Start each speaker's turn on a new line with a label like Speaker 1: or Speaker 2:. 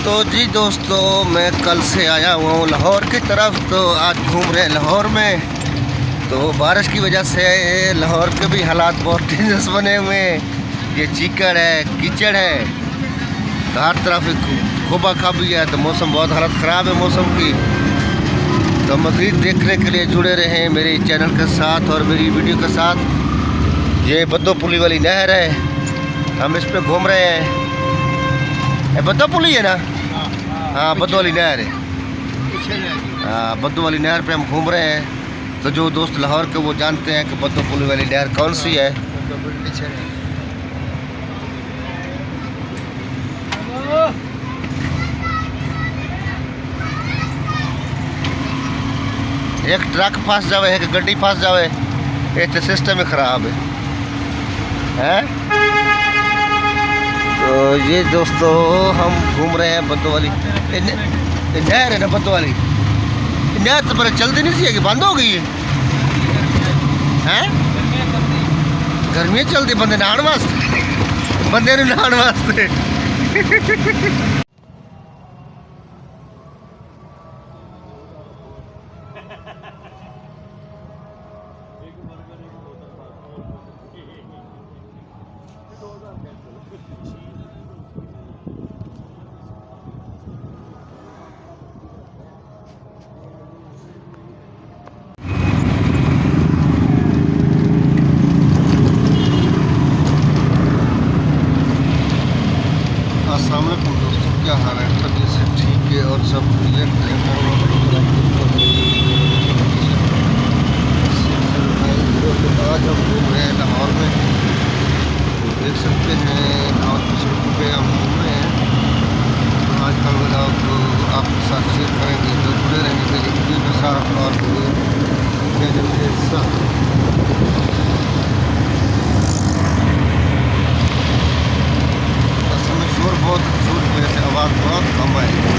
Speaker 1: तो जी दोस्तों, मैं कल से आया हुआ हूँ लाहौर की तरफ। तो आज घूम रहे हैं लाहौर में। तो बारिश की वजह से लाहौर के भी हालात बहुत डेंजरस बने हुए हैं। ये चीकड़ है, कीचड़ है, तो हर तरफ खोबा खाबी है। तो मौसम बहुत हालत ख़राब है मौसम की। तो मज़ीद देखने के लिए जुड़े रहें मेरे चैनल के साथ और मेरी वीडियो के साथ। ये बद्दो पुली वाली नहर है, हम इस पर घूम रहे हैं। ये बद्दो पुली है ना? हाँ, बद्दो वाली नहर है। हाँ, बद्दो वाली नहर पे हम घूम रहे हैं। तो जो दोस्त लाहौर के वो जानते हैं कि बद्दो पुली वाली नहर कौन सी है। एक ट्रक फंस जावे, एक गड्डी फंस जावे, ये तो सिस्टम ही ख़राब है। तो ये दोस्तों हम घूम रहे हैं बद्दो वाली नहर है ना। बद्दो वाली नहर तो पर चलती नहीं सी है कि बंद हो गई है। गर्मियाँ चलती बंदे नहाने वास्ते, बंदे नहाने वास्ते। अस्सलाम वालेकुम दोस्तों, क्या हाल है? तबीयत से ठीक है और सब क्लियर है। आज हम घूम रहे हैं लाहौर में। तो देख सकते हैं लाहौर की सड़कों पे हम घूम रहे हैं। तो आज का व्लॉग तो आपके साथ शेयर करेंगे, तो जुड़े रहेंगे मेरी वीडियो के साथ और चैनल के साथ। बहुत शोर की वजह से आवाज़ बहुत कम है।